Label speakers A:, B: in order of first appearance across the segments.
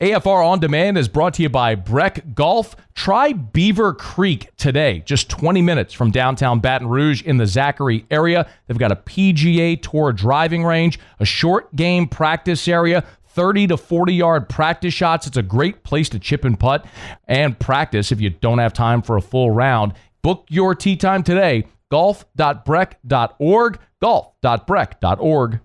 A: AFR On Demand is brought to you by Breck Golf. Try Beaver Creek today, just 20 minutes from downtown Baton Rouge in the Zachary area. They've got a PGA Tour driving range, a short game practice area, 30 to 40-yard practice shots. It's a great place to chip and putt and practice if you don't have time for a full round. Book your tee time today, golf.breck.org, golf.breck.org.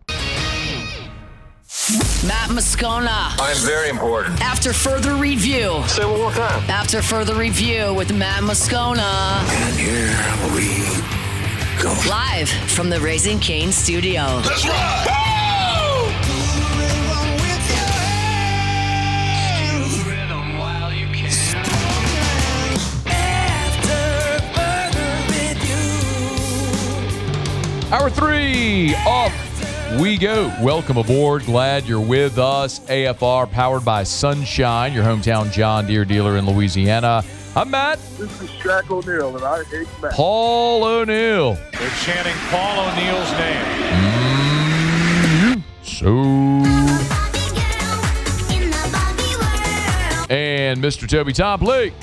B: Matt Moscona.
C: I'm very important.
B: After further review.
C: Say it one more time.
B: After further review with Matt Moscona.
C: And here we go.
B: Live from the Raising Cane studio.
C: Let's ride!
A: Hour 3 off we go. Welcome aboard. Glad you're with us. AFR powered by Sunshine, your hometown John Deere dealer in Louisiana. I'm Matt.
D: This is Shaq O'Neal, and I hate Matt.
A: Paul O'Neal.
E: They're chanting Paul O'Neal's name.
A: And Mr. Toby Topley.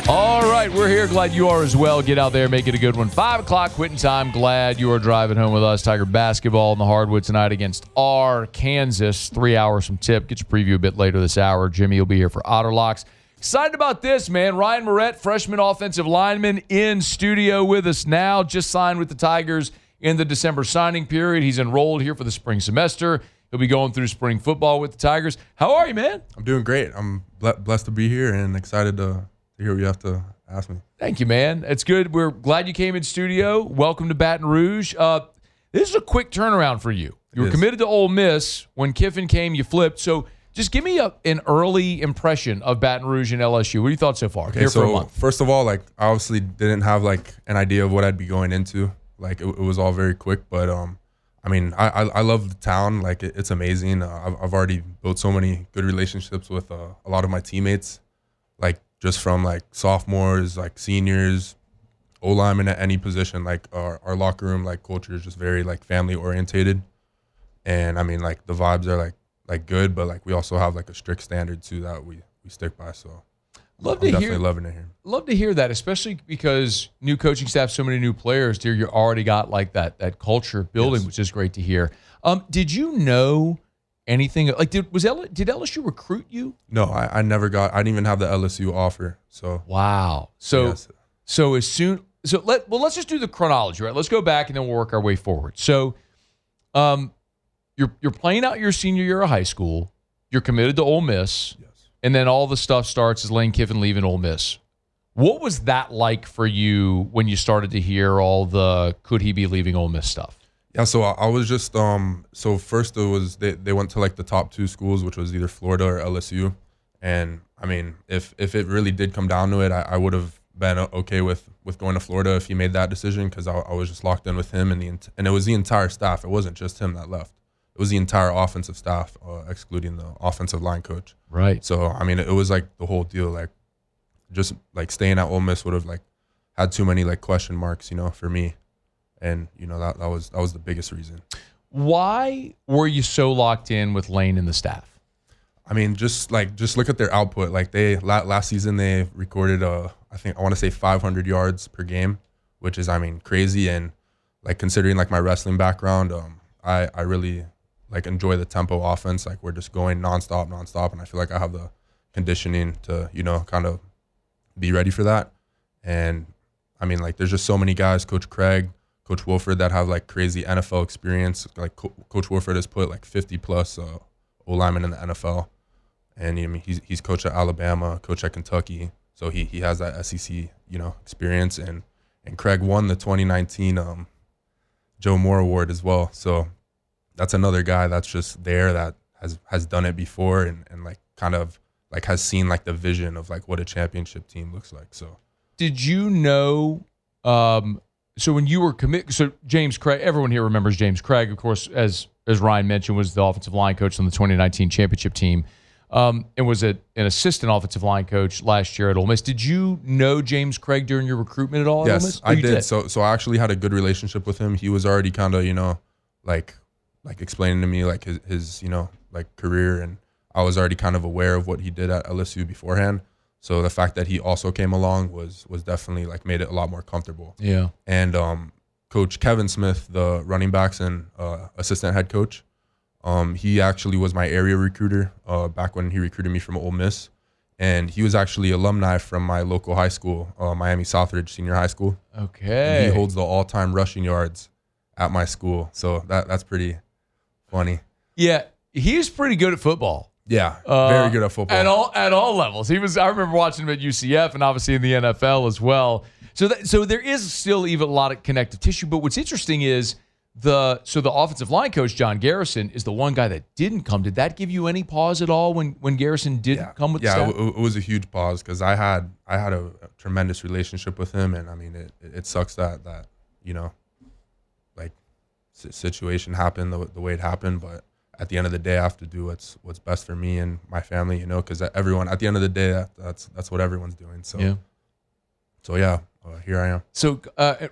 A: All right, we're here. Glad you are as well. Get out there, make it a good one. 5 o'clock quitting time. Glad you are driving home with us. Tiger basketball in the hardwood tonight against Kansas. 3 hours from tip. Get your preview a bit later this hour. Jimmy will be here for Otterlocks. Excited about this, man. Ryan Miret, freshman offensive lineman, in studio with us now. Just signed with the Tigers in the December signing period. He's enrolled here for the spring semester. He'll be going through spring football with the Tigers. How are you, man?
F: I'm doing great. I'm blessed to be here and excited to hear what you have to ask me.
A: Thank you, man. It's good. We're glad you came in studio. Welcome to Baton Rouge. This is a quick turnaround for you. You were committed to Ole Miss. When Kiffin came, you flipped. So just give me an early impression of Baton Rouge and LSU. What have you thought so far?
F: Okay,
A: Here
F: so
A: for a month.
F: First of all, I obviously didn't have an idea of what I'd be going into. It was all very quick, but I love the town. It's amazing. I've already built so many good relationships with a lot of my teammates. Just from sophomores, seniors, O-linemen at any position. Our locker room culture is just very family orientated, and the vibes are good, but we also have a strict standard too that we stick by. So definitely loving it here.
A: Love to hear that, especially because new coaching staff, so many new players. Dear, you already got that culture building, which is great to hear. Did you know anything did LSU recruit you?
F: No, I never got. I didn't even have the LSU offer. So
A: wow. Let's just do the chronology, right? Let's go back and then we'll work our way forward. So, you're playing out your senior year of high school. You're committed to Ole Miss,
F: yes,
A: and then all the stuff starts as Lane Kiffin leaving Ole Miss. What was that like for you when you started to hear all the could he be leaving Ole Miss stuff?
F: Yeah, so I was just so first it was they went to the top 2 schools, which was either Florida or LSU, and if it really did come down to it, I would have been okay with going to Florida if he made that decision, because I was just locked in with him and it was the entire staff. It wasn't just him that left; it was the entire offensive staff, excluding the offensive line coach.
A: Right.
F: So it was the whole deal. Just staying at Ole Miss would have had too many question marks, for me. And that was the biggest reason.
A: Why were you so locked in with Lane and the staff?
F: Just look at their output. They last season they recorded I want to say 500 yards per game, which is crazy. And considering my wrestling background, I really enjoy the tempo offense. We're just going nonstop, and I feel I have the conditioning to kind of be ready for that. And there's just so many guys, Coach Craig, Coach Wolford, that have crazy NFL experience. Coach Wolford has put 50 plus O-linemen in the NFL, and he's coach at Alabama, coach at Kentucky, so he has that SEC experience. And Craig won the 2019 Joe Moore Award as well. So that's another guy that's just there that has done it before and has seen the vision of what a championship team looks like. So
A: did you know? So when you were committed, so James Craig, everyone here remembers James Craig, of course, as Ryan mentioned, was the offensive line coach on the 2019 championship team. and was an assistant offensive line coach last year at Ole Miss. Did you know James Craig during your recruitment at all at Ole Miss?
F: Yes, I did. So I actually had a good relationship with him. He was already kind of, like explaining to me like his like career, and I was already kind of aware of what he did at LSU beforehand. So the fact that he also came along was definitely like made it a lot more comfortable.
A: Yeah.
F: And Coach Kevin Smith, the running backs and assistant head coach, he actually was my area recruiter back when he recruited me from Ole Miss. And he was actually alumni from my local high school, Miami Southridge Senior High School.
A: Okay.
F: And he holds the all-time rushing yards at my school. So that's pretty funny.
A: Yeah, he's pretty good at football.
F: Yeah, very good at football.
A: At all levels. I remember watching him at UCF and obviously in the NFL as well. So there is still even a lot of connective tissue. But what's interesting is the offensive line coach, John Garrison, is the one guy that didn't come. Did that give you any pause at all when Garrison didn't come with the staff?
F: Yeah, it was a huge pause because I had a tremendous relationship with him, and I mean it sucks that like situation happened the way it happened, but at the end of the day, I have to do what's best for me and my family, because everyone at the end of the day, that's what everyone's doing. So yeah, here I am.
A: So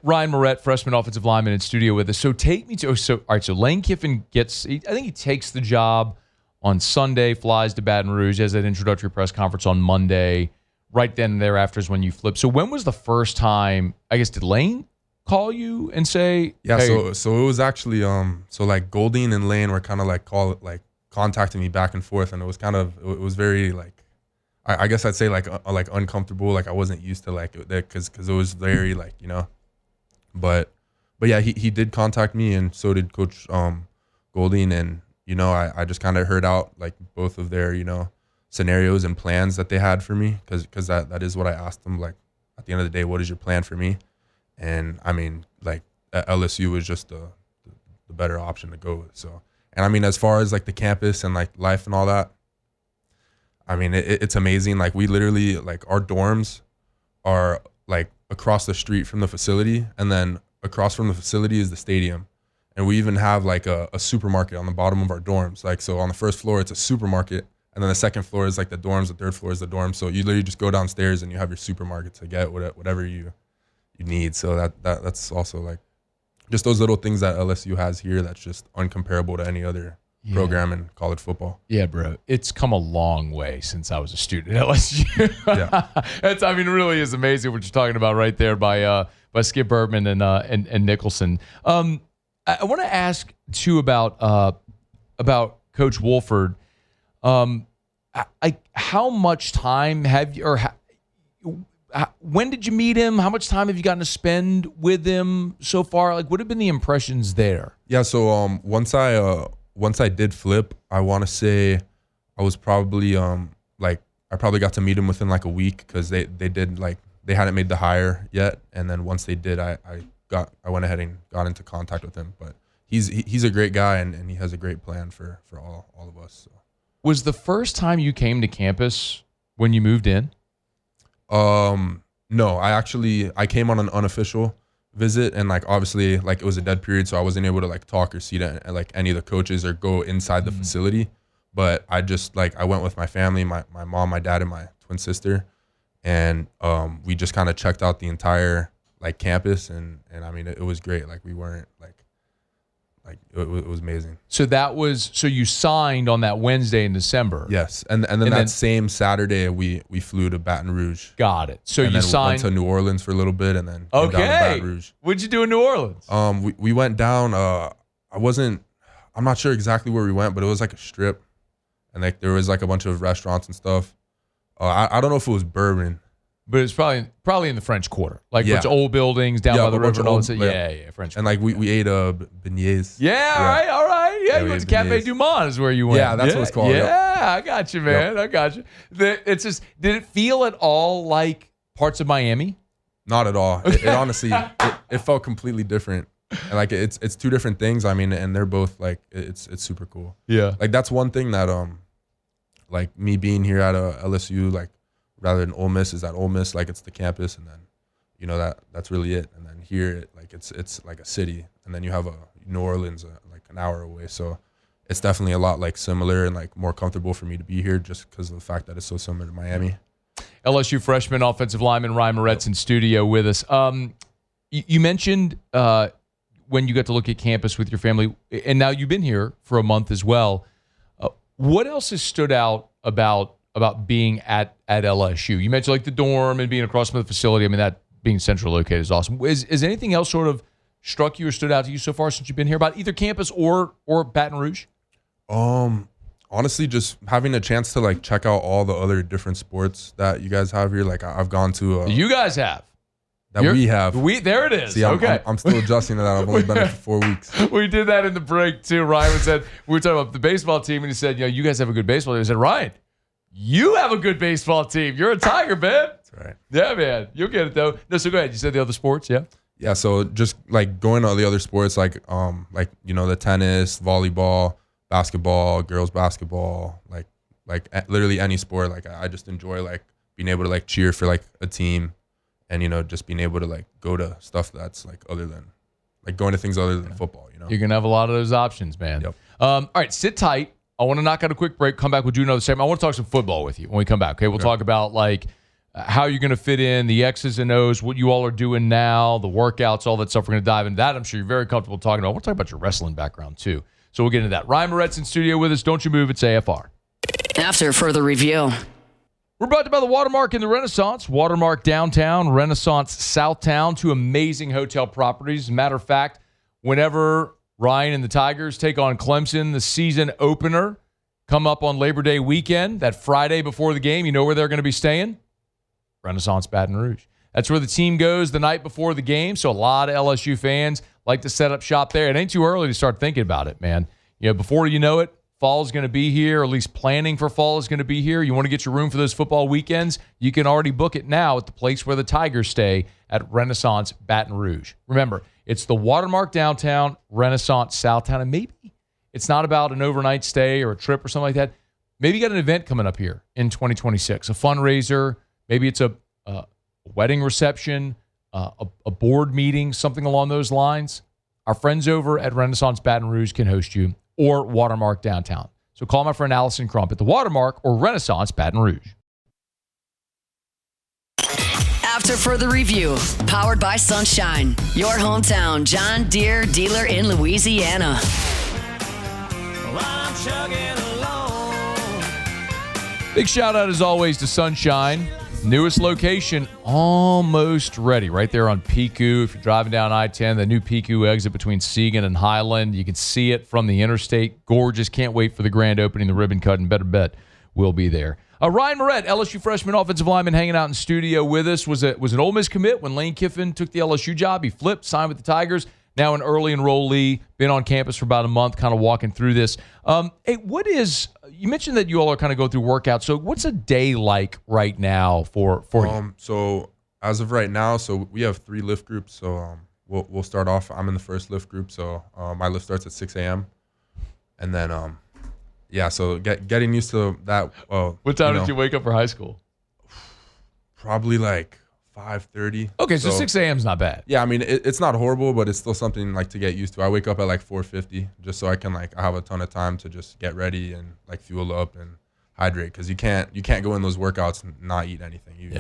A: Ryan Miret, freshman offensive lineman in studio with us. So take me to all right. So Lane Kiffin I think he takes the job on Sunday, flies to Baton Rouge, has that introductory press conference on Monday. Right then and thereafter is when you flip. So when was the first time? I guess did Lane call you and say?
F: Yeah,
A: hey,
F: so it was actually so like Goldine and Lane were kind of contacting me back and forth, and it was very like I guess I'd say like uncomfortable, like I wasn't used to like that because it was very like but yeah, he did contact me, and so did Coach Goldine, and I just kind of heard out like both of their scenarios and plans that they had for me because that is what I asked them, like at the end of the day, what is your plan for me? And I mean, like LSU was just the better option to go with. So, and I mean, as far as like the campus and like life and all that, I mean, it's amazing. Like we literally, like our dorms are like across the street from the facility, and then across from the facility is the stadium. And we even have like a supermarket on the bottom of our dorms. Like, so on the first floor, it's a supermarket. And then the second floor is like the dorms. The third floor is the dorms. So you literally just go downstairs and you have your supermarket to get whatever you need. So that's also like just those little things that LSU has here that's just uncomparable to any other program in college football.
A: Yeah, bro. It's come a long way since I was a student at LSU. Yeah. It really is amazing what you're talking about right there by Skip Bertman and Nicholson. I want to ask too about Coach Wolford. How much time have you, when did you meet him? How much time have you gotten to spend with him so far? Like, what have been the impressions there?
F: Yeah, so once I did flip, I want to say I was probably I probably got to meet him within like a week because they did like they hadn't made the hire yet, and then once they did, I went ahead and got into contact with him. But he's a great guy, and he has a great plan for all of us. So.
A: Was the first time you came to campus when you moved in?
F: No, I came on an unofficial visit, and like obviously like it was a dead period, so I wasn't able to like talk or see like any of the coaches or go inside the facility. But I just I went with my family, my mom, my dad, and my twin sister, and we just kind of checked out the entire like campus, and I mean it was great. Like we weren't like it was amazing.
A: So you signed on that Wednesday in December.
F: Yes, and then that same Saturday we flew to Baton Rouge.
A: Got it. So
F: and
A: you
F: then
A: signed
F: went to New Orleans for a little bit, and then came down to Baton Rouge.
A: What'd you do in New Orleans?
F: We went down. I'm not sure exactly where we went, but it was like a strip, and like there was like a bunch of restaurants and stuff. I don't know if it was bourbon.
A: But it's probably in the French Quarter, like bunch of old buildings down by the river and all that. Yeah, French.
F: And like we ate beignets.
A: Yeah, all right. Yeah, you went to Cafe Du Monde is where you went.
F: Yeah, that's what it's called.
A: Yeah, I got you, man. Yep. I got you. It's just, did it feel at all like parts of Miami?
F: Not at all. It honestly, it felt completely different. And like it's two different things. I mean, and they're both like it's super cool.
A: Yeah.
F: Like that's one thing that like me being here at LSU like. Rather than Ole Miss is that Ole Miss, like it's the campus, and then that's really it. And then here, like it's like a city, and then you have a New Orleans like an hour away. So it's definitely a lot like similar and like more comfortable for me to be here just because of the fact that it's so similar to Miami.
A: LSU freshman offensive lineman Ryan Miret's in studio with us. You mentioned when you got to look at campus with your family, and now you've been here for a month as well. What else has stood out about being at LSU? You mentioned like the dorm and being across from the facility. I mean, that being central located is awesome. Is anything else sort of struck you or stood out to you so far since you've been here about either campus or Baton Rouge?
F: Honestly, just having a chance to like check out all the other different sports that you guys have here. Like I've gone to.
A: You guys have.
F: We have.
A: There it is.
F: See, I'm still adjusting to that. I've only been here for 4 weeks.
A: We did that in the break too. Ryan said we were talking about the baseball team, and he said, you guys have a good baseball team. I said, Ryan, you have a good baseball team. You're a Tiger, man.
F: That's right.
A: Yeah, man. You'll get it though. No, so go ahead. You said the other sports, yeah?
F: Yeah, so just like going to all the other sports, like the tennis, volleyball, basketball, girls basketball, like literally any sport. Like I just enjoy like being able to like cheer for like a team, and just being able to like go to stuff that's like other than like going to things other than football.
A: You're gonna have a lot of those options, man.
F: Yep.
A: All right, sit tight. I want to knock out a quick break. Come back. We'll do another segment. I want to talk some football with you when we come back. Okay, we'll talk about like how you're going to fit in, the X's and O's, what you all are doing now, the workouts, all that stuff. We're going to dive into that. I'm sure you're very comfortable talking about. We'll talk about your wrestling background, too. So we'll get into that. Ryan Miret's in studio with us. Don't you move. It's AFR.
B: After further review.
A: We're brought to you by the Watermark in the Renaissance. Watermark downtown, Renaissance Southtown, 2 amazing hotel properties. As a matter of fact, whenever Ryan and the Tigers take on Clemson, the season opener, come up on Labor Day weekend, that Friday before the game, you know where they're going to be staying? Renaissance Baton Rouge. That's where the team goes the night before the game, so a lot of LSU fans like to set up shop there. It ain't too early to start thinking about it, man. Before you know it, fall's going to be here, or at least planning for fall is going to be here. You want to get your room for those football weekends? You can already book it now at the place where the Tigers stay at Renaissance Baton Rouge. Remember, it's the Watermark downtown, Renaissance Southtown, and maybe it's not about an overnight stay or a trip or something like that. Maybe you got an event coming up here in 2026, a fundraiser. Maybe it's a wedding reception, a board meeting, something along those lines. Our friends over at Renaissance Baton Rouge can host you, or Watermark downtown. So call my friend Allison Crump at the Watermark or Renaissance Baton Rouge.
B: After further review, powered by Sunshine, your hometown John Deere dealer in Louisiana.
A: Big shout out as always to Sunshine. Newest location almost ready right there on Pico. If you're driving down I-10, the new Pico exit between Seagan and Highland, you can see it from the interstate. Gorgeous. Can't wait for the grand opening, the ribbon cut, and better bet we'll be there. Ryan Miret, LSU freshman offensive lineman, hanging out in studio with us. Was an Ole Miss commit when Lane Kiffin took the LSU job. He flipped, signed with the Tigers. Now an early enrollee, been on campus for about a month, kind of walking through this. Hey, you mentioned that you all are kind of going through workouts. So what's a day like right now for you?
F: So as of right now, so we have 3 lift groups. So we'll start off. I'm in the first lift group. So my lift starts at 6 a.m. And then, so getting used to that.
A: What time did you wake up for high school?
F: Probably like 5:30.
A: Okay, so 6 a.m. is not bad.
F: Yeah, I mean, it's not horrible, but it's still something like to get used to. I wake up at like 4:50 just so I can I have a ton of time to just get ready and like fuel up and hydrate, because you can't go in those workouts and not eat anything. You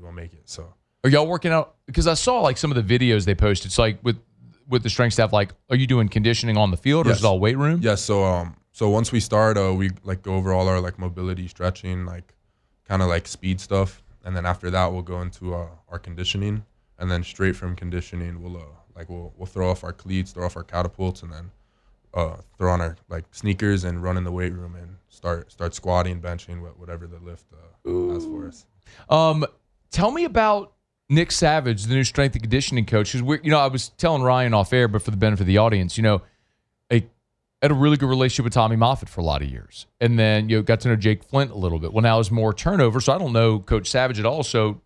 F: won't make it. So
A: are y'all working out? Because I saw like some of the videos they posted. It's like with the strength staff. Like, are you doing conditioning on the field, or is it all weight room?
F: Yes. So once we start, we like go over all our like mobility, stretching, like kind of like speed stuff. And then after that, we'll go into our conditioning, and then straight from conditioning, we'll throw off our cleats, throw off our catapults, and then throw on our like sneakers and run in the weight room and start squatting, benching, whatever the lift has for us.
A: Tell me about Nick Savage, the new strength and conditioning coach. Because I was telling Ryan off air, but for the benefit of the audience, had a really good relationship with Tommy Moffitt for a lot of years. And then, got to know Jake Flint a little bit. Well, now it's more turnover, so I don't know Coach Savage at all. So,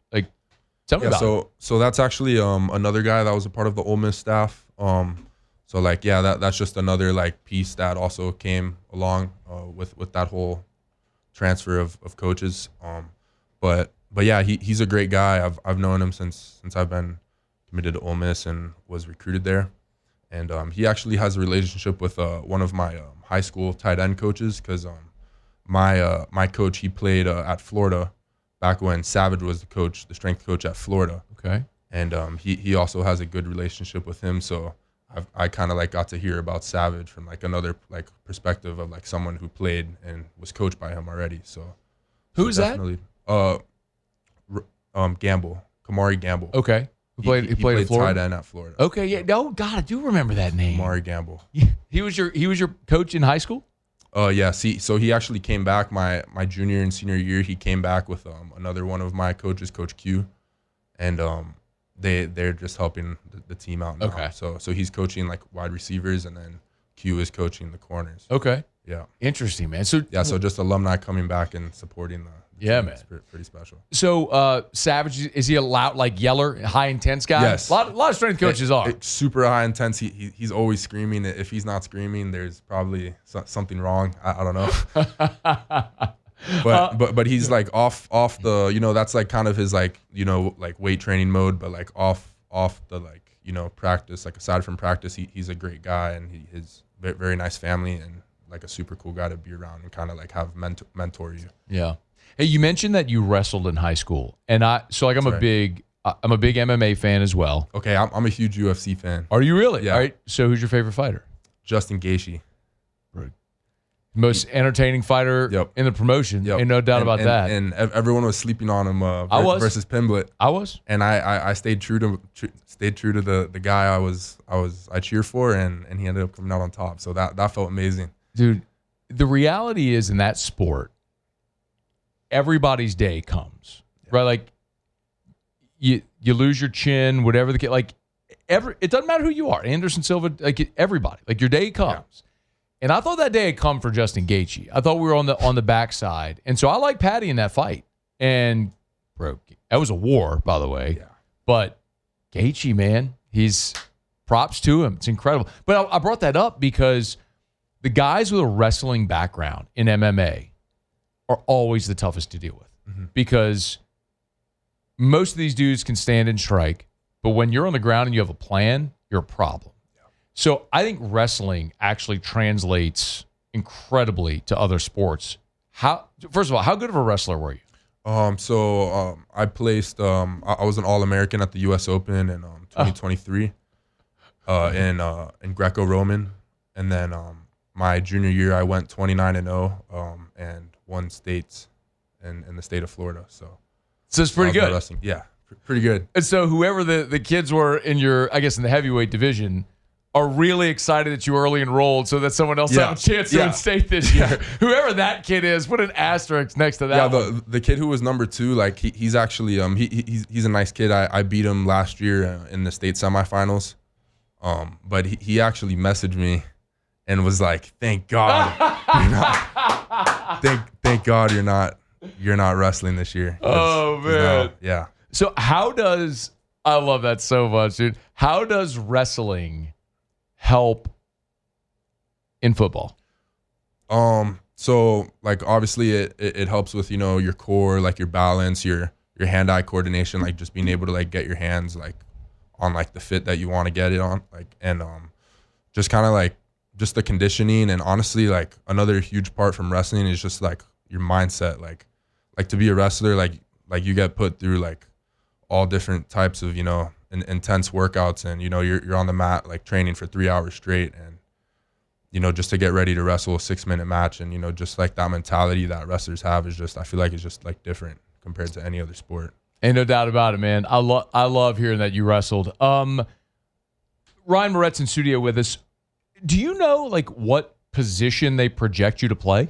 A: tell me about it.
F: So that's actually another guy that was a part of the Ole Miss staff. That's just another like piece that also came along with that whole transfer of coaches. But yeah, he's a great guy. I've known him since I've been committed to Ole Miss and was recruited there. And he actually has a relationship with one of my high school tight end coaches because my coach, he played at Florida back when Savage was the strength coach at Florida.
A: Okay.
F: And he also has a good relationship with him. So I kind of like got to hear about Savage from like another like perspective of like someone who played and was coached by him already. So
A: who's that?
F: Gamble, Kamari Gamble.
A: Okay. He played at Florida.
F: Tight end at Florida.
A: Okay, yeah. No, God, I do remember that name.
F: Kamari Gamble.
A: He was your coach in high school?
F: Yeah. So he actually came back my junior and senior year. He came back with another one of my coaches, Coach Q, and they're just helping the team out now.
A: Okay.
F: So he's coaching like wide receivers, and then Q is coaching the corners.
A: Okay.
F: Yeah.
A: Interesting, man. So
F: just alumni coming back and supporting the
A: yeah,
F: team.
A: man.
F: It's pretty special.
A: So Savage, is he a loud, like yeller, high intense guy?
F: Yes.
A: A lot of strength coaches are.
F: Super high intense. He's always screaming. If he's not screaming, there's probably something wrong. I don't know. But he's like off the, that's like kind of his like, like weight training mode, but like off the like, practice, like aside from practice, he's a great guy, and he's very nice family and like a super cool guy to be around and kind of like have mentor you.
A: Yeah. Hey, you mentioned that you wrestled in high school, and I'm a big MMA fan as well.
F: Okay, I'm a huge UFC fan.
A: Are you really?
F: Yeah.
A: All right. So who's your favorite fighter?
F: Justin Gaethje.
A: Most entertaining fighter in the promotion. Ain't no doubt about that.
F: And everyone was sleeping on him versus Pimblett.
A: I was.
F: And I stayed true to the guy I cheer for, and he ended up coming out on top. So that felt amazing.
A: Dude, the reality is in that sport, everybody's day comes. Right? Like you lose your chin, whatever the case, like it doesn't matter who you are. Anderson Silva, like everybody. Like your day comes. Yeah. And I thought that day had come for Justin Gaethje. I thought we were on the backside. And so I like Patty in that fight. And, bro, that was a war, by the way. Yeah. But Gaethje, man, he's props to him. It's incredible. But I brought that up because the guys with a wrestling background in MMA are always the toughest to deal with. Mm-hmm. Because most of these dudes can stand and strike. But when you're on the ground and you have a plan, you're a problem. So I think wrestling actually translates incredibly to other sports. First of all, how good of a wrestler were you?
F: I placed. I was an All-American at the U.S. Open in 2023 in Greco-Roman, and then my junior year I went 29-0 and won states in the state of Florida. So
A: it's pretty good.
F: Wrestling. Yeah, pretty good.
A: And so whoever the kids were in your, I guess in the heavyweight division, are really excited that you early enrolled so that someone else have a chance to win state this year. Whoever that kid is, put an asterisk next to that.
F: Yeah, the kid who was number 2, like he's actually he's a nice kid. I beat him last year in the state semifinals. But he actually messaged me and was like, "Thank God, thank God you're not wrestling this year."
A: Oh man,
F: yeah.
A: So I love that so much, dude. How does wrestling help in football?
F: So like obviously it helps with, your core, like your balance, your hand-eye coordination, like just being able to like get your hands like on like the fit that you want to get it on, like, and just kind of like just the conditioning. And honestly, like another huge part from wrestling is just like your mindset, like to be a wrestler, like you get put through like all different types of, intense workouts, and you're on the mat like training for 3 hours straight, and just to get ready to wrestle a 6-minute match, and just like that mentality that wrestlers have is just, I feel like it's just like different compared to any other sport.
A: Ain't no doubt about it, man. I love hearing that you wrestled. Ryan Miret's in studio with us. Do you know like what position they project you to play?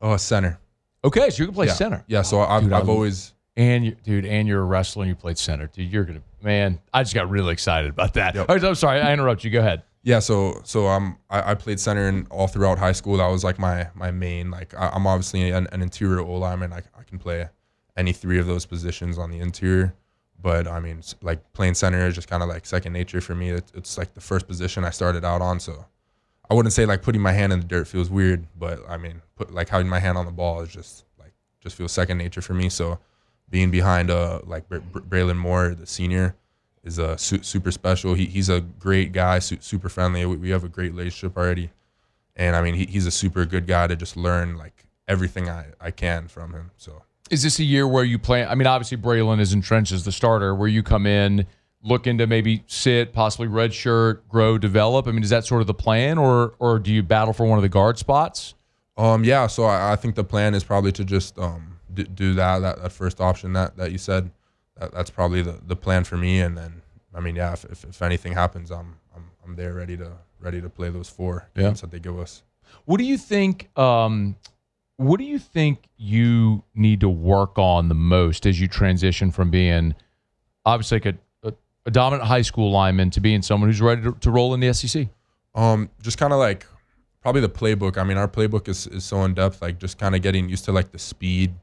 F: Oh, center.
A: Okay, so you can play center.
F: Yeah, so I've always.
A: And you're a wrestler and you played center. Dude, you're going to, man, I just got really excited about that.
F: Yep.
A: All right, I'm sorry, I interrupt you. Go ahead.
F: Yeah, so I played center all throughout high school. That was like my main, like I'm obviously an interior O lineman. I can play any 3 of those positions on the interior. But I mean, like playing center is just kind of like second nature for me. It's like the first position I started out on. So I wouldn't say like putting my hand in the dirt feels weird, but I mean, like having my hand on the ball is just feels second nature for me. So being behind like Braylon Moore, the senior, is super special. He's a great guy, super friendly. We have a great relationship already. And I mean, he's a super good guy to just learn like everything I can from him. So
A: is this a year where you plan? I mean, obviously Braylon is entrenched as the starter, where you come in looking to maybe sit, possibly redshirt, grow, develop. I mean, is that sort of the plan, or do you battle for one of the guard spots?
F: Yeah. So I think the plan is probably to just do that first option that you said. That's probably the plan for me. And then I mean, yeah, if anything happens, I'm there ready to play those 4 games that they give us.
A: What do you think? What do you think you need to work on the most as you transition from being obviously like a dominant high school lineman to being someone who's ready to roll in the SEC?
F: Just kind of like probably the playbook. I mean, our playbook is so in depth, like just kind of getting used to like the speed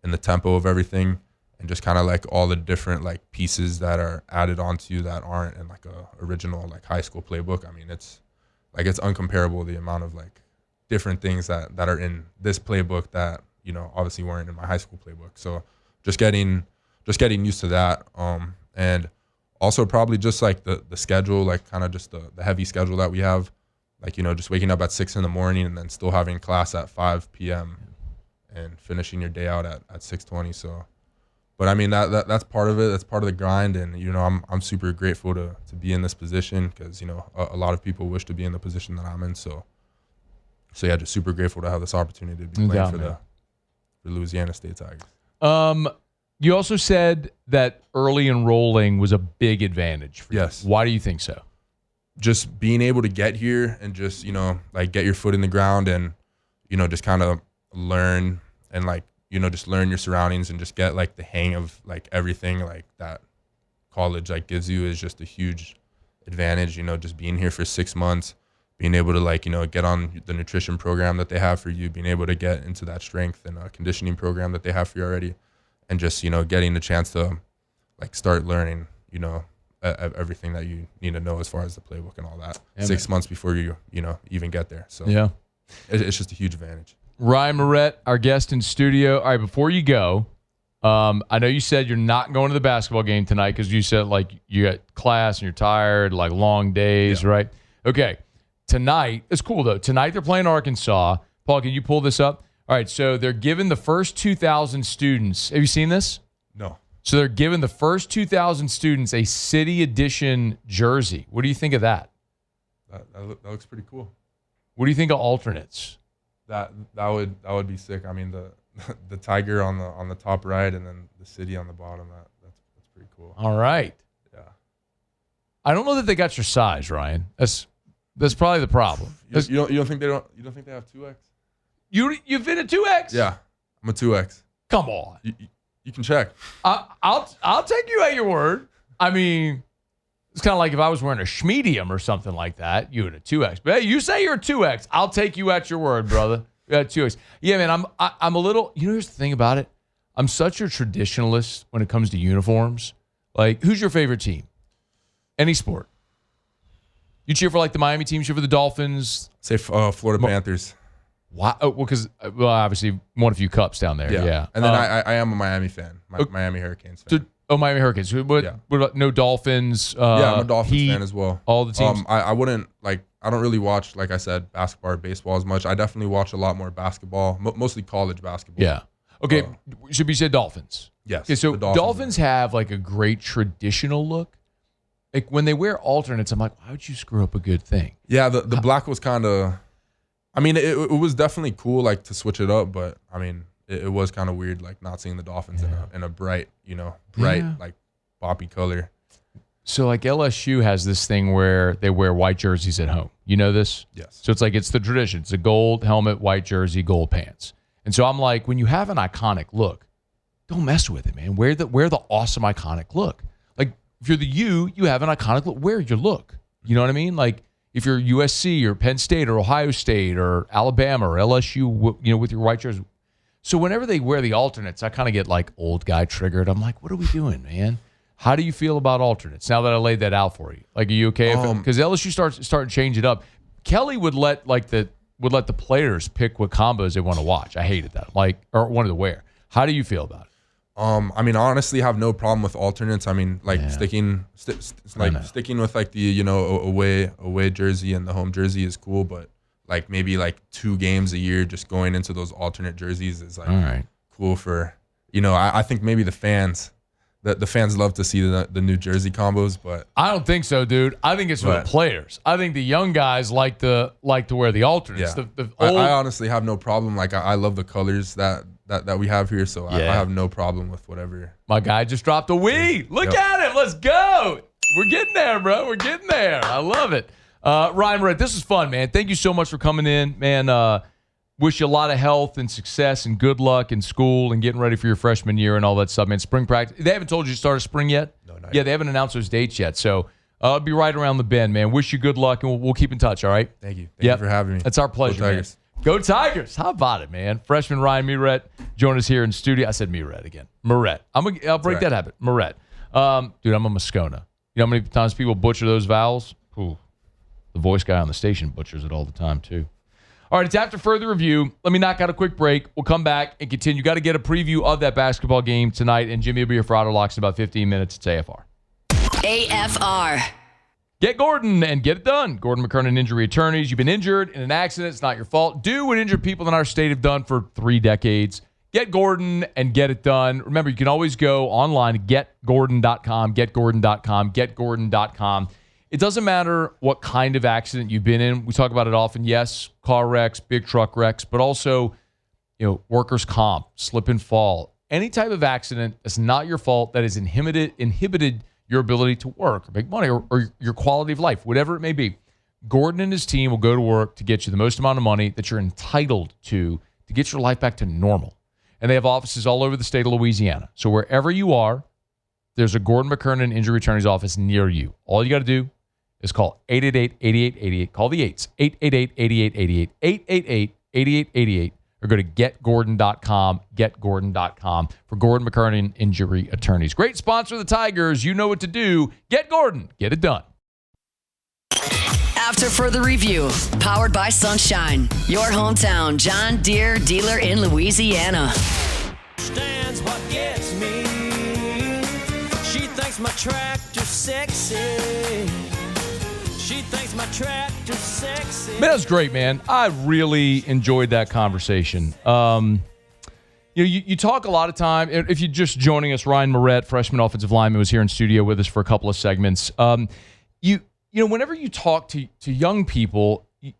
F: and the tempo of everything, and just kind of like all the different like pieces that are added onto you that aren't in like a original like high school playbook. I mean, it's uncomparable, the amount of like different things that are in this playbook that, you know, obviously weren't in my high school playbook. So just getting used to that. And also probably just like the schedule, like kind of just the heavy schedule that we have, like, you know, just waking up at 6 a.m. and then still having class at 5 p.m. and finishing your day out at 6:20. So, but I mean, that's part of it. That's part of the grind. And, you know, I'm super grateful to be in this position because, you know, a lot of people wish to be in the position that I'm in. So yeah, just super grateful to have this opportunity to be playing for the Louisiana State Tigers.
A: You also said that early enrolling was a big advantage for you.
F: Yes.
A: Why do you think so?
F: Just being able to get here and just, you know, like get your foot in the ground and, you know, just kind of learn and like, you know, just learn your surroundings and just get like the hang of like everything like that college like gives you is just a huge advantage. You know, just being here for 6 months, being able to like, you know, get on the nutrition program that they have for you, being able to get into that strength and conditioning program that they have for you already, and just, you know, getting the chance to like start learning, you know, everything that you need to know as far as the playbook and all that 6 months before you know, even get there. So
A: yeah,
F: it's just a huge advantage.
A: Ryan Miret, our guest in studio. All right, before you go, I know you said you're not going to the basketball game tonight because you said like you got class and you're tired, like long days, right? Okay. Tonight, it's cool though. Tonight they're playing Arkansas. Paul, can you pull this up? All right, so they're giving the first 2,000 students. Have you seen this?
F: No.
A: So they're giving the first 2,000 students a City Edition jersey. What do you think of that?
F: That looks pretty cool.
A: What do you think of alternates?
F: That would be sick. I mean, the tiger on the top right and then the city on the bottom. That's pretty cool.
A: All right.
F: Yeah.
A: I don't know that they got your size, Ryan. That's probably the problem.
F: You don't think they have 2X?
A: You've been a 2X?
F: Yeah, I'm a 2X.
A: Come on.
F: You can check.
A: I'll take you at your word. I mean, it's kind of like if I was wearing a schmedium or something like that, you in a 2X. But hey, you say you're a 2X, I'll take you at your word, brother. Yeah, 2X. Yeah, man, I'm a little. You know, here's the thing about it. I'm such a traditionalist when it comes to uniforms. Like, who's your favorite team? Any sport. You cheer for like the Miami team, cheer for the Dolphins.
F: Say Florida Panthers.
A: Why? Oh, well, because obviously won a few cups down there. Yeah.
F: And then I am a Miami fan. Miami Hurricanes fan.
A: Miami Hurricanes. What about no Dolphins?
F: Yeah, I'm a Dolphins
A: Heat,
F: fan as well.
A: All the teams.
F: I wouldn't like. I don't really watch, like I said, basketball or baseball as much. I definitely watch a lot more basketball, mostly college basketball.
A: Yeah. Okay. Should we say Dolphins?
F: Yes.
A: Okay. So Dolphins have like a great traditional look. Like when they wear alternates, I'm like, why would you screw up a good thing?
F: Yeah. The black was kind of. I mean, it was definitely cool, like to switch it up, but I mean, it was kind of weird, like not seeing the Dolphins in a bright, like poppy color.
A: So like LSU has this thing where they wear white jerseys at home. You know this?
F: Yes.
A: So it's like it's the tradition. It's a gold helmet, white jersey, gold pants. And so I'm like, when you have an iconic look, don't mess with it, man. Wear the awesome iconic look. Like if you're the you have an iconic look. Wear your look. You know what I mean? Like if you're USC or Penn State or Ohio State or Alabama or LSU, you know, with your white jersey. So whenever they wear the alternates, I kind of get like old guy triggered. I'm like, what are we doing, man? How do you feel about alternates now that I laid that out for you? Like, are you okay? Because LSU starting to change it up. Kelly would let the players pick what combos they want to watch. I hated that. Like, or wanted to wear. How do you feel about it?
F: I mean, I honestly have no problem with alternates. I mean, like sticking with like the away jersey and the home jersey is cool, but like maybe like 2 games a year just going into those alternate jerseys is like cool for I think maybe the fans love to see the New Jersey combos, but
A: I don't think so, dude. I think it's for the players. I think the young guys like to wear the alternates.
F: Yeah. I honestly have no problem. Like I love the colors that we have here, so I have no problem with whatever.
A: My guy just dropped a wee. Look at him. Let's go. We're getting there, bro. We're getting there. I love it. Ryan Miret, this is fun, man. Thank you so much for coming in, man. Wish you a lot of health and success and good luck in school and getting ready for your freshman year and all that stuff, man. Spring practice. They haven't told you to start spring yet?
F: No, not
A: Yeah,
F: yet.
A: they haven't announced those dates yet. So it'll be right around the bend, man. Wish you good luck, and we'll keep in touch, all right?
F: Thank you. Thank you for having me.
A: That's our pleasure,
F: Go Tigers.
A: man. Go Tigers. How about it, man? Freshman Ryan Miret joined us here in studio. I said Miret again. Miret. I'll break that habit. Miret. Dude, I'm a Moscona. You know how many times people butcher those vowels? Ooh. The voice guy on the station butchers it all the time, too. All right, it's after further review. Let me knock out a quick break. We'll come back and continue. Got to get a preview of that basketball game tonight, and Jimmy will be here for Auto Locks in about 15 minutes. It's AFR.
B: AFR.
A: Get Gordon and get it done. Gordon McKernan Injury Attorneys. You've been injured in an accident. It's not your fault. Do what injured people in our state have done for 3 decades. Get Gordon and get it done. Remember, you can always go online, getgordon.com, getgordon.com, getgordon.com. It doesn't matter what kind of accident you've been in. We talk about it often. Yes, car wrecks, big truck wrecks, but also, workers' comp, slip and fall. Any type of accident that's not your fault that has inhibited your ability to work or make money or your quality of life, whatever it may be. Gordon and his team will go to work to get you the most amount of money that you're entitled to get your life back to normal. And they have offices all over the state of Louisiana. So wherever you are, there's a Gordon McKernan Injury Attorney's office near you. All you got to do is call 888-8888. Call the 8s. 888-8888. 888-8888. Or go to getgordon.com. Getgordon.com for Gordon McKernan Injury Attorneys. Great sponsor of the Tigers. You know what to do. Get Gordon. Get it done.
B: After further review, powered by Sunshine, your hometown John Deere dealer in Louisiana.
G: Understands what gets me. She thinks my tractor's sexy. She thinks my tractor's sexy.
A: Man, that was great, man. I really enjoyed that conversation. You talk a lot of time. If you're just joining us, Ryan Miret, freshman offensive lineman, was here in studio with us for a couple of segments. Whenever you talk to young people, you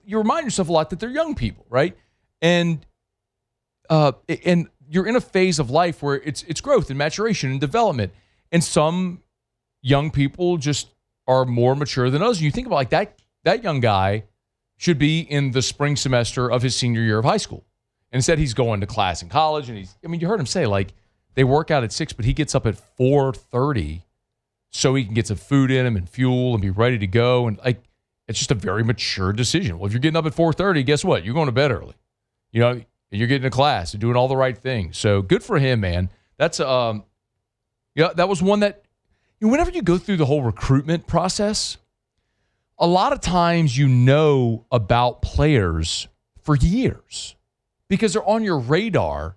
A: remind yourself a lot that they're young people, right? And you're in a phase of life where it's growth and maturation and development. And some young people just are more mature than others. You think about like that young guy should be in the spring semester of his senior year of high school. And instead he's going to class in college, and you heard him say, like, they work out at 6, but he gets up at 4:30 so he can get some food in him and fuel and be ready to go. And like, it's just a very mature decision. Well, if you're getting up at 4:30, guess what? You're going to bed early. You're getting to class and doing all the right things. So good for him, man. That's that was one that, whenever you go through the whole recruitment process, a lot of times about players for years because they're on your radar.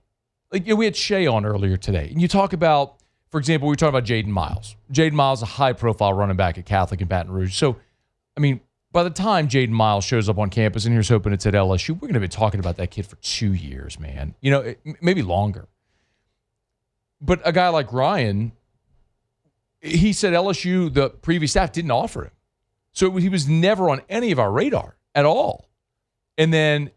A: Like, we had Shea on earlier today, and you talk about, for example, we were talking about Jaden Miles. Jaden Miles, a high-profile running back at Catholic in Baton Rouge. So, by the time Jaden Miles shows up on campus, and here's hoping it's at LSU, we're going to be talking about that kid for 2 years, man. Maybe longer. But a guy like Ryan, he said LSU, the previous staff, didn't offer him. So he was never on any of our radar at all. And then,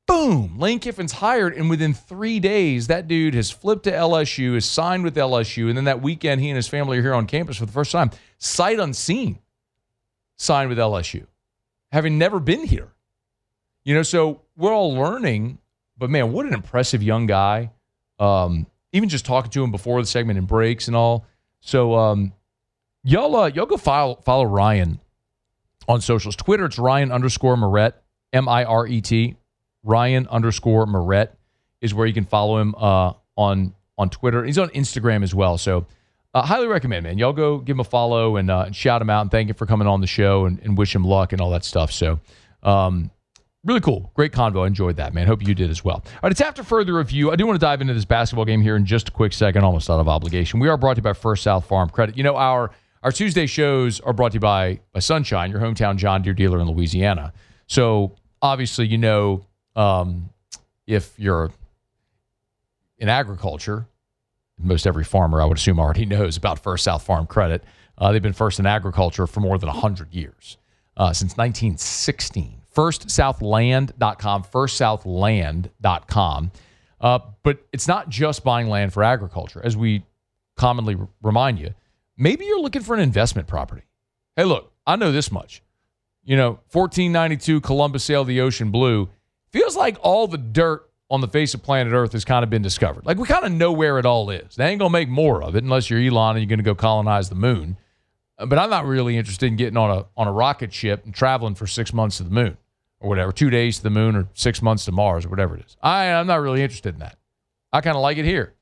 A: boom, Lane Kiffin's hired, and within 3 days, that dude has flipped to LSU, is signed with LSU, and then that weekend, he and his family are here on campus for the first time. Sight unseen, signed with LSU, having never been here. So we're all learning, but man, what an impressive young guy. Even just talking to him before the segment and breaks and all. So y'all go follow Ryan on socials. Twitter, it's Ryan_Miret, Miret. Ryan_Miret is where you can follow him on Twitter. He's on Instagram as well. So highly recommend, man. Y'all go give him a follow and shout him out and thank him for coming on the show and wish him luck and all that stuff. So Really cool. Great convo. I enjoyed that, man. Hope you did as well. All right, it's after further review. I do want to dive into this basketball game here in just a quick second, almost out of obligation. We are brought to you by First South Farm Credit. You know, our Tuesday shows are brought to you by Sunshine, your hometown John Deere dealer in Louisiana. So, obviously, you know, if you're in agriculture, most every farmer, I would assume, already knows about First South Farm Credit. They've been first in agriculture for more than 100 years, since 1916. FirstSouthLand.com, FirstSouthLand.com. But it's not just buying land for agriculture. As we commonly remind you, maybe you're looking for an investment property. Hey, look, I know this much. You know, 1492 Columbus sailed the ocean blue. Feels like all the dirt on the face of planet Earth has kind of been discovered. Like, we kind of know where it all is. They ain't going to make more of it unless you're Elon and you're going to go colonize the moon. But I'm not really interested in getting on a rocket ship and traveling for 6 months to the moon or whatever, 2 days to the moon or 6 months to Mars or whatever it is. I'm not really interested in that. I kind of like it here.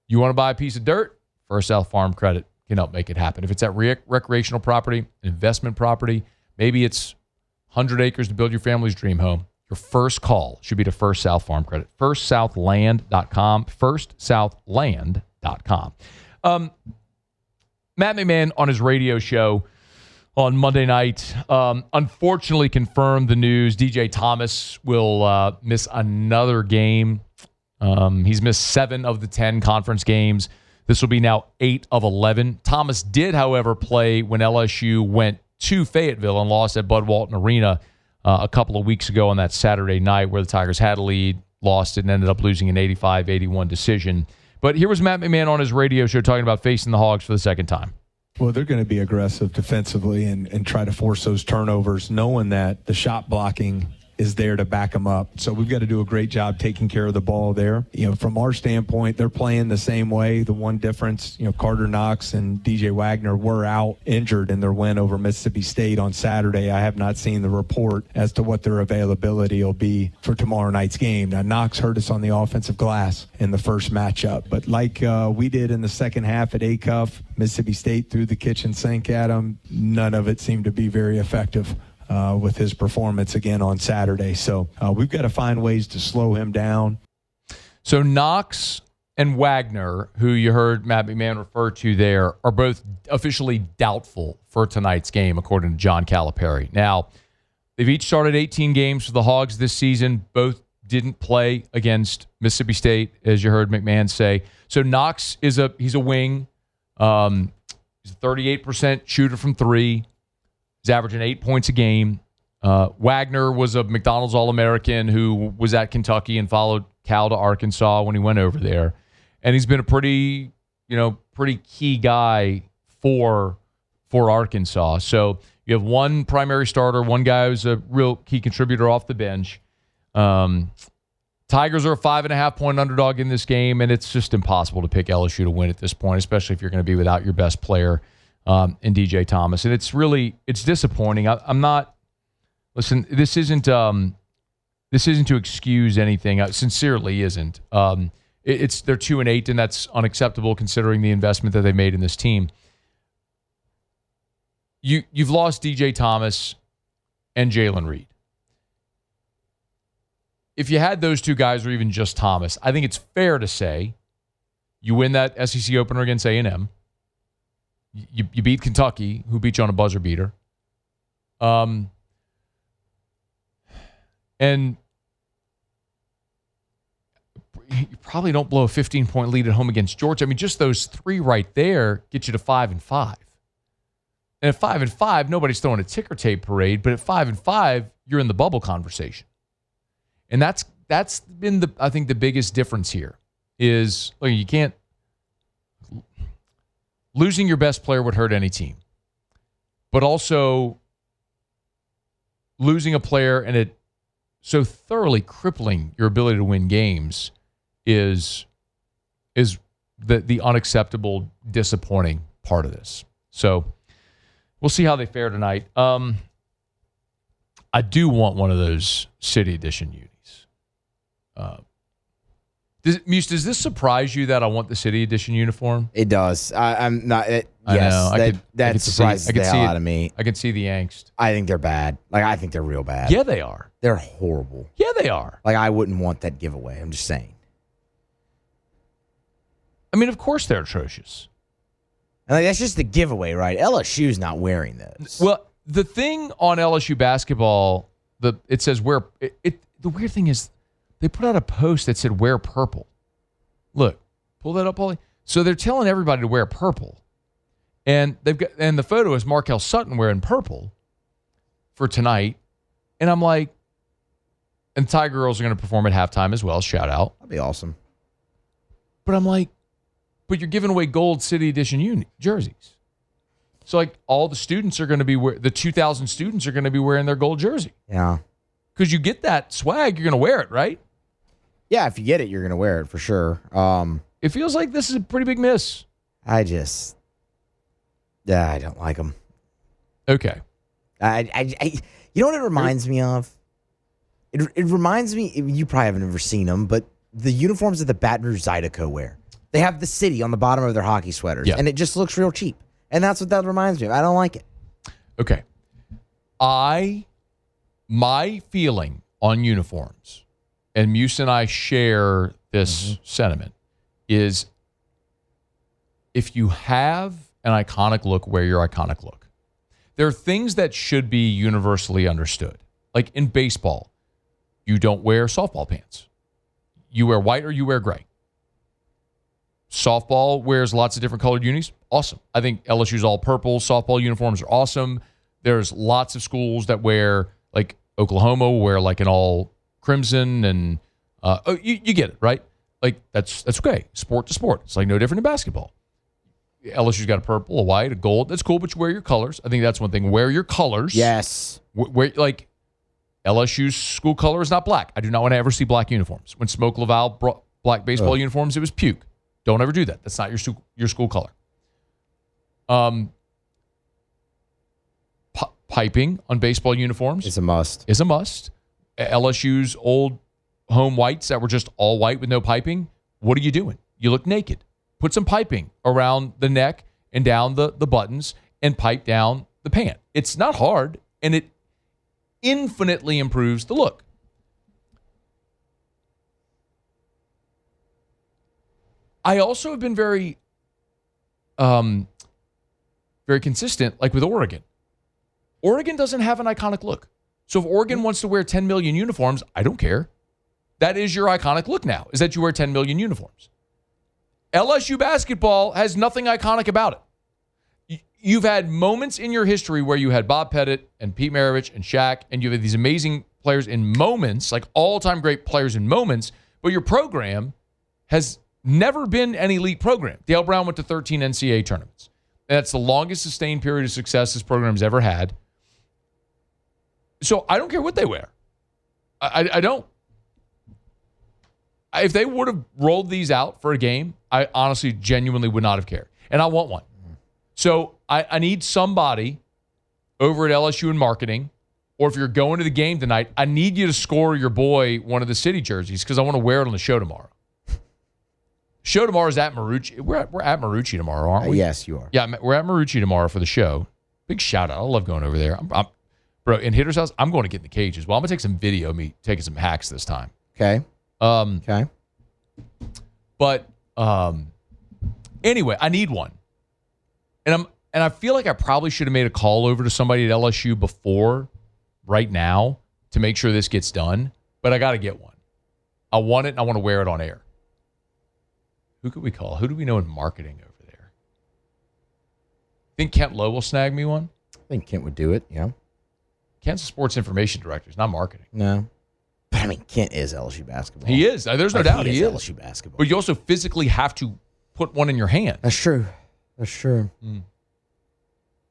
A: You want to buy a piece of dirt? First South Farm Credit can help make it happen. If it's at recreational property, investment property, maybe it's 100 acres to build your family's dream home, your first call should be to First South Farm Credit. FirstSouthLand.com, FirstSouthLand.com. Matt McMahon on his radio show on Monday night unfortunately confirmed the news. DJ Thomas will miss another game. He's missed 7 of the 10 conference games. This will be now 8 of 11. Thomas did, however, play when LSU went to Fayetteville and lost at Bud Walton Arena a couple of weeks ago on that Saturday night where the Tigers had a lead, lost it, and ended up losing an 85-81 decision. But here was Matt McMahon on his radio show talking about facing the Hogs for the second time.
H: Well, they're going to be aggressive defensively and try to force those turnovers, knowing that the shot blocking is there to back them up. So we've got to do a great job taking care of the ball there. You know, from our standpoint, they're playing the same way. The one difference, you know, Carter Knox and DJ Wagner were out injured in their win over Mississippi State on Saturday. I have not seen the report as to what their availability will be for tomorrow night's game. Now, Knox hurt us on the offensive glass in the first matchup, but like we did in the second half at ACUF, Mississippi State threw the kitchen sink at him. None of it seemed to be very effective with his performance again on Saturday. So we've got to find ways to slow him down.
A: So Knox and Wagner, who you heard Matt McMahon refer to there, are both officially doubtful for tonight's game, according to John Calipari. Now, they've each started 18 games for the Hogs this season. Both didn't play against Mississippi State, as you heard McMahon say. So Knox he's a wing. He's a 38% shooter from 3. He's averaging 8 points a game. Wagner was a McDonald's All-American who was at Kentucky and followed Cal to Arkansas when he went over there. And he's been a pretty key guy for Arkansas. So you have one primary starter, one guy who's a real key contributor off the bench. Tigers are a 5.5-point underdog in this game, and it's just impossible to pick LSU to win at this point, especially if you're going to be without your best player in DJ Thomas. And it's disappointing. I'm not – listen, this isn't to excuse anything. It sincerely isn't. They're 2-8, and that's unacceptable considering the investment that they made in this team. You've lost DJ Thomas and Jalen Reed. If you had those two guys or even just Thomas, I think it's fair to say you win that SEC opener against A&M. You beat Kentucky, who beat you on a buzzer beater. And you probably don't blow a 15-point lead at home against Georgia. I mean, just those 3 right there get you to 5-5. And at 5-5, nobody's throwing a ticker tape parade, but at 5-5, you're in the bubble conversation. And that's been I think the biggest difference here is you can't. Losing your best player would hurt any team, but also losing a player and it so thoroughly crippling your ability to win games is the unacceptable, disappointing part of this. So we'll see how they fare tonight. I do want one of those City Edition unis. Does this surprise you that I want the City Edition uniform?
I: It does. I'm not.
A: I
I: Yes,
A: know.
I: that surprises the hell out of me.
A: I can see the angst.
I: I think they're bad. Like, I think they're real bad.
A: Yeah, they are.
I: They're horrible.
A: Yeah, they are.
I: Like, I wouldn't want that giveaway. I'm just saying.
A: I mean, of course they're atrocious.
I: And like, that's just the giveaway, right? LSU's not wearing those.
A: Well, the thing on LSU basketball, it says wear. The weird thing is, they put out a post that said wear purple. Look, pull that up, Paulie. So they're telling everybody to wear purple, and the photo is Markel Sutton wearing purple for tonight, and I'm like, and Tiger Girls are going to perform at halftime as well. Shout out.
I: That'd be awesome.
A: But I'm like, but you're giving away gold City Edition jerseys. So like all the students are going to be the 2,000 students are going to be wearing their gold jersey.
I: Yeah.
A: Because you get that swag, you're going to wear it, right?
I: Yeah, if you get it, you're going to wear it for sure.
A: It feels like this is a pretty big miss.
I: I don't like them.
A: Okay.
I: You know what it reminds me of? It reminds me, you probably haven't ever seen them, but the uniforms that the Baton Rouge Zydeco wear. They have the city on the bottom of their hockey sweaters, and it just looks real cheap. And that's what that reminds me of. I don't like it.
A: Okay. My feeling on uniforms, and Muse and I share this sentiment, is if you have an iconic look, wear your iconic look. There are things that should be universally understood. Like in baseball, you don't wear softball pants. You wear white or you wear gray. Softball wears lots of different colored unis. Awesome. I think LSU's all purple. Softball uniforms are awesome. There's lots of schools that wear, like Oklahoma will wear like an all crimson, and you get it, right? Like that's okay. Sport to sport. It's like no different in basketball. LSU's got a purple, a white, a gold. That's cool, but you wear your colors. I think that's one thing. Wear your colors.
I: Yes.
A: Wear, like LSU's school color is not black. I do not want to ever see black uniforms. When Smoke Laval brought black baseball uniforms, it was puke. Don't ever do that. That's not your school color. Piping on baseball uniforms
I: is a must.
A: LSU's old home whites that were just all white with no piping. What are you doing? You look naked. Put some piping around the neck and down the buttons and pipe down the pant. It's not hard, and it infinitely improves the look. I also have been very consistent, like with Oregon. Oregon doesn't have an iconic look. So if Oregon wants to wear 10 million uniforms, I don't care. That is your iconic look now, is that you wear 10 million uniforms. LSU basketball has nothing iconic about it. You've had moments in your history where you had Bob Pettit and Pete Maravich and Shaq, and you had these amazing players in moments, like all-time great players in moments, but your program has never been an elite program. Dale Brown went to 13 NCAA tournaments. That's the longest sustained period of success this program's ever had. So I don't care what they wear. I don't. If they would have rolled these out for a game, I honestly, genuinely would not have cared. And I want one. So I need somebody over at LSU in marketing, or if you're going to the game tonight, I need you to score your boy one of the City jerseys because I want to wear it on the show tomorrow. Show tomorrow is at Marucci. We're at Marucci tomorrow, aren't we?
I: Yes, you are.
A: Yeah, we're at Marucci tomorrow for the show. Big shout out. I love going over there. Bro, in Hitter's house, I'm going to get in the cage as well. I'm going to take some video of me taking some hacks this time.
I: Okay. Okay.
A: But anyway, I need one. And I feel like I probably should have made a call over to somebody at LSU before right now to make sure this gets done, but I got to get one. I want it and I want to wear it on air. Who could we call? Who do we know in marketing over there? Think Kent Lowe will snag me one?
I: I think Kent would do it, yeah.
A: Kent's a sports information director. He's not marketing.
I: No. But, I mean, Kent is LSU basketball.
A: He is. There's no doubt he is.
I: LSU basketball.
A: But you also physically have to put one in your hand.
I: That's true. I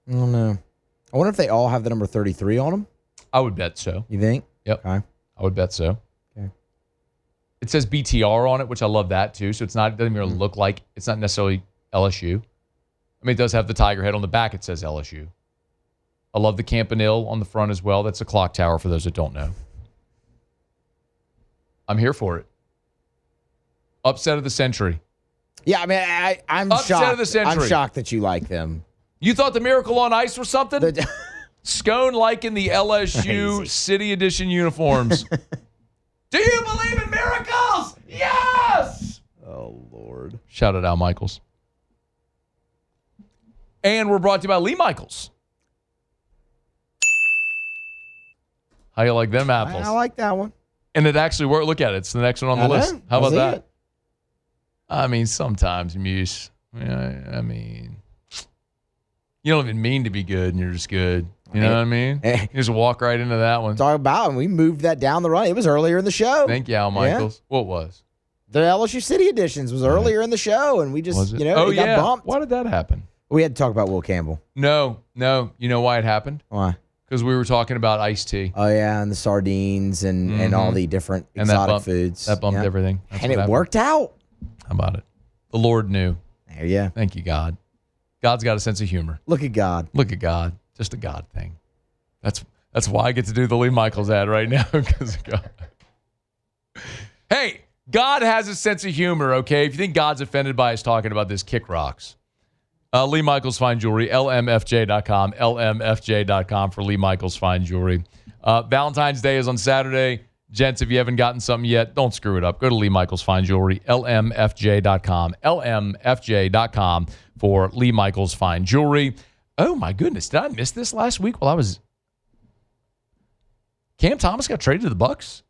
I: don't know. I wonder if they all have the number 33 on them.
A: I would bet so.
I: You think?
A: Yep.
I: Okay.
A: I would bet so.
I: Okay.
A: It says BTR on it, which I love that too. So it doesn't even look like it's not necessarily LSU. I mean, it does have the tiger head on the back. It says LSU. I love the Campanile on the front as well. That's a clock tower for those that don't know. I'm here for it. Upset of the century.
I: Yeah, I mean, I'm
A: Upset
I: shocked.
A: of the century.
I: I'm shocked that you like them.
A: You thought the Miracle on Ice was something?
I: The-
A: Scone liking the LSU
I: Crazy.
A: City Edition uniforms. Do you believe in miracles? Yes!
I: Oh, Lord.
A: Shout out Al Michaels. And we're brought to you by Lee Michaels. How you like them apples?
I: I like that one.
A: And it actually worked. Look at it. It's the next one on the list. How about that?
I: It.
A: I mean, sometimes, Muse. I mean, you don't even mean to be good, and you're just good. You know what I mean? You just walk right into that one.
I: Talk about, and we moved that down the run. It was earlier in the show.
A: Thank you, Al Michaels. What was?
I: The LSU City Editions was earlier in the show, and we just, it got bumped.
A: Why did that happen?
I: We had to talk about Will Campbell.
A: No. You know why it happened?
I: Why?
A: Because we were talking about iced tea.
I: Oh, yeah, and the sardines and all the different exotic foods.
A: That bumped everything. That's
I: and
A: what
I: it
A: happened.
I: worked out.
A: How about it? The Lord knew.
I: There you go.
A: Thank you, God. God's got a sense of humor.
I: Look at God.
A: Look at God. Just a God thing. That's why I get to do the Lee Michaels ad right now, because of God. Hey, God has a sense of humor, okay? If you think God's offended by us talking about this, kick rocks. Lee Michaels Fine Jewelry, lmfj.com, lmfj.com for Lee Michaels Fine Jewelry. Valentine's Day is on Saturday. Gents, if you haven't gotten something yet, don't screw it up. Go to Lee Michaels Fine Jewelry, lmfj.com, lmfj.com for Lee Michaels Fine Jewelry. Oh, my goodness. Did I miss this last week while I was... Cam Thomas got traded to the Bucks?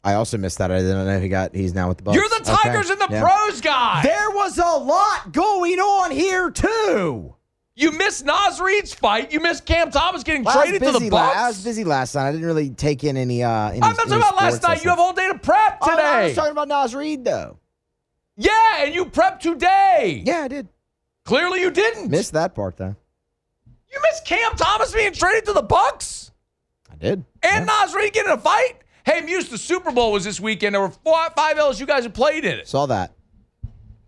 I: I also missed that. I didn't know he's now with the Bucks.
A: You're the Tigers and the Pros guy.
I: There was a lot going on here, too.
A: You missed Nas Reed's fight. You missed Cam Thomas getting traded to the Bucks.
I: I was busy last night. I didn't really take in any
A: I'm not talking about last night. You have all day to prep today.
I: I was talking about Nas Reed, though.
A: Yeah, and you prepped today.
I: Yeah, I did.
A: Clearly you didn't.
I: Missed that part, though.
A: You missed Cam Thomas being traded to the Bucks?
I: I did.
A: And Nas Reed getting in a fight? Hey, Muse, the Super Bowl was this weekend. There were 5 LSU guys who played in it.
I: Saw that.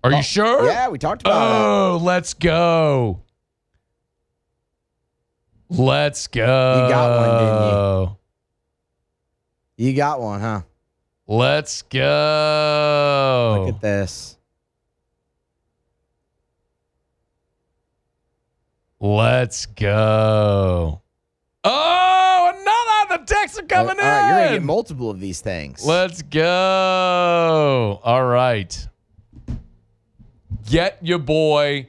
A: Are you sure?
I: Yeah, we talked about that.
A: Oh, let's go. Let's go.
I: You got one, didn't you? You got one, huh?
A: Let's go.
I: Look at this.
A: Let's go. Oh, another. The texts are coming in.
I: All right, you're going to get multiple of these things.
A: Let's go. All right. Get your boy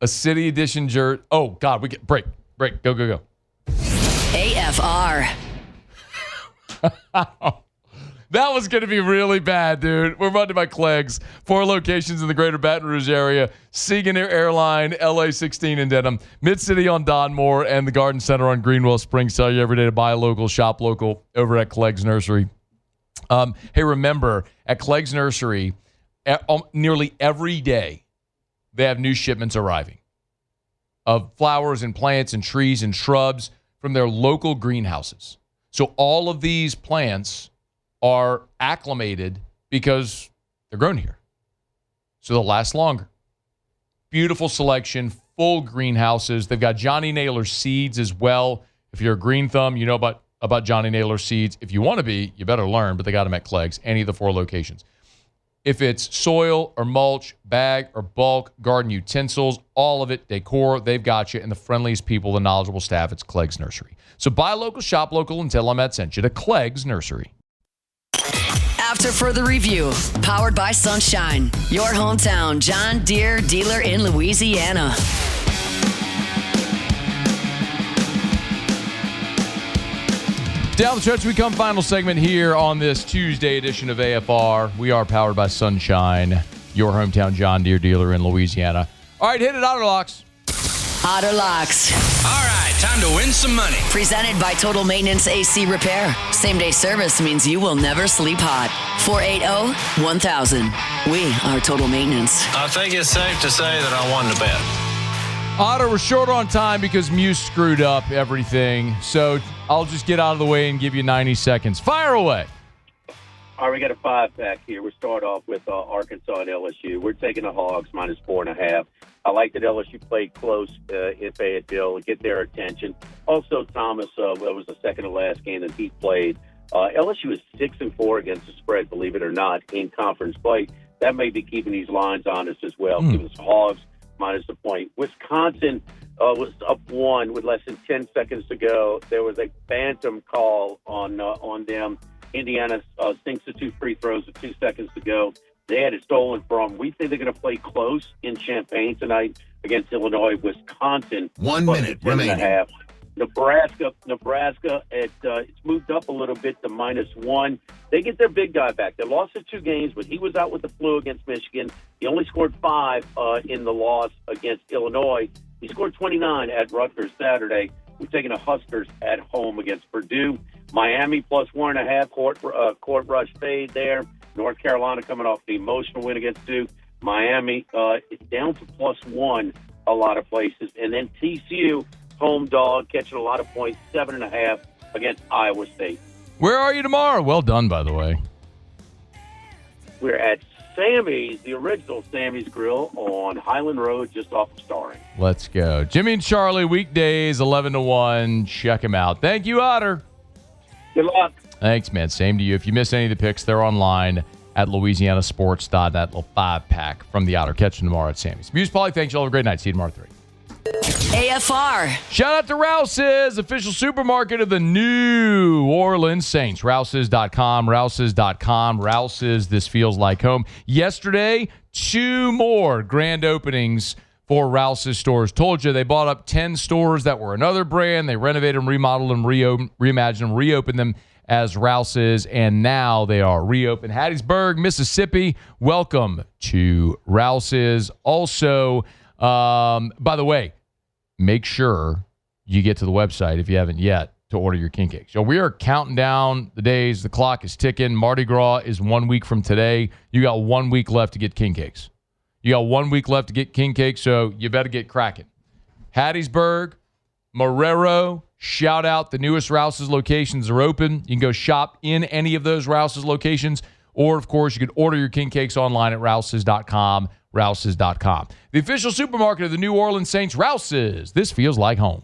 A: a City Edition jersey. Oh, God, we get break. Go.
B: AFR.
A: That was going to be really bad, dude. We're brought to you by Clegg's. 4 locations in the greater Baton Rouge area. Sigourney Airline, LA 16 in Dedham. Mid-City on Donmore, and the Garden Center on Greenwell Springs. Tell you every day to buy local, shop local over at Clegg's Nursery. Hey, remember, at Clegg's Nursery, nearly every day, they have new shipments arriving of flowers and plants and trees and shrubs from their local greenhouses. So all of these plants are acclimated because they're grown here. So they'll last longer. Beautiful selection, full greenhouses. They've got Johnny Naylor seeds as well. If you're a green thumb, you know about Johnny Naylor seeds. If you want to be, you better learn, but they got them at Clegg's, any of the 4 locations. If it's soil or mulch, bag or bulk, garden utensils, all of it, decor, they've got you. And the friendliest people, the knowledgeable staff, it's Clegg's Nursery. So buy local, shop local, and tell them Matt sent you to Clegg's Nursery.
B: After further review, powered by Sunshine, your hometown John Deere dealer in Louisiana.
A: Down the stretch we come, final segment here on this Tuesday edition of AFR. We are powered by Sunshine, your hometown John Deere dealer in Louisiana. All right, hit it, Otter Locks.
B: Otter Locks.
C: All right, time to win some money.
B: Presented by Total Maintenance AC Repair. Same-day service means you will never sleep hot. 480-1000. We are Total Maintenance.
E: I think it's safe to say that I won the bet.
A: Otter, we're short on time because Muse screwed up everything. So I'll just get out of the way and give you 90 seconds. Fire away.
J: All right, we got a 5-pack here. We start off with Arkansas and LSU. We're taking the Hogs minus 4.5. I like that LSU played close in Fayetteville and get their attention. Also, Thomas, that was the second to last game that he played. LSU is 6-4 against the spread, believe it or not, in conference play. That may be keeping these lines honest as well. Giving us Hogs minus the point. Wisconsin was up 1 with less than 10 seconds to go. There was a phantom call on them. Indiana sinks the 2 free throws with 2 seconds to go. They had it stolen from. We think they're going to play close in Champaign tonight against Illinois. Wisconsin,
C: 1 minute remaining.
J: Nebraska, it's moved up a little bit to -1. They get their big guy back. They lost the 2 games, but he was out with the flu against Michigan. He only scored 5 in the loss against Illinois. He scored 29 at Rutgers Saturday. We're taking the Huskers at home against Purdue. Miami +1.5 court rush fade there. North Carolina coming off the emotional win against Duke. Miami is down to +1 a lot of places. And then TCU, home dog, catching a lot of points, 7.5 against Iowa State.
A: Where are you tomorrow? Well done, by the way.
J: We're at Sammy's, the original Sammy's Grill on Highland Road, just off of Starring.
A: Let's go. Jimmy and Charlie, weekdays, 11 to 1. Check him out. Thank you, Otter.
J: Good luck.
A: Thanks, man. Same to you. If you miss any of the picks, they're online at louisianasports.net. Little 5-pack from the Otter. Catch them tomorrow at Sammy's. Muse Polly, thanks. Y'all have a great night. See you tomorrow at 3.
B: AFR.
A: Shout out to Rouse's, official supermarket of the New Orleans Saints. Rouse's.com, Rouse's.com, Rouse's, this feels like home. Yesterday, 2 more grand openings for Rouse's stores. Told you they bought up 10 stores that were another brand. They renovated them, remodeled them, reimagined them, reopened them as Rouse's, and now they are reopened. Hattiesburg, Mississippi, welcome to Rouse's. Also, by the way, make sure you get to the website if you haven't yet to order your king cakes. So we are counting down the days. The clock is ticking. Mardi Gras is 1 week from today. You got 1 week left to get king cakes. You got 1 week left to get king cakes, so you better get cracking. Hattiesburg, Marrero, shout out. The newest Rouse's locations are open. You can go shop in any of those Rouse's locations, or, of course, you can order your king cakes online at Rouse's.com, Rouse's.com. The official supermarket of the New Orleans Saints, Rouse's. This feels like home.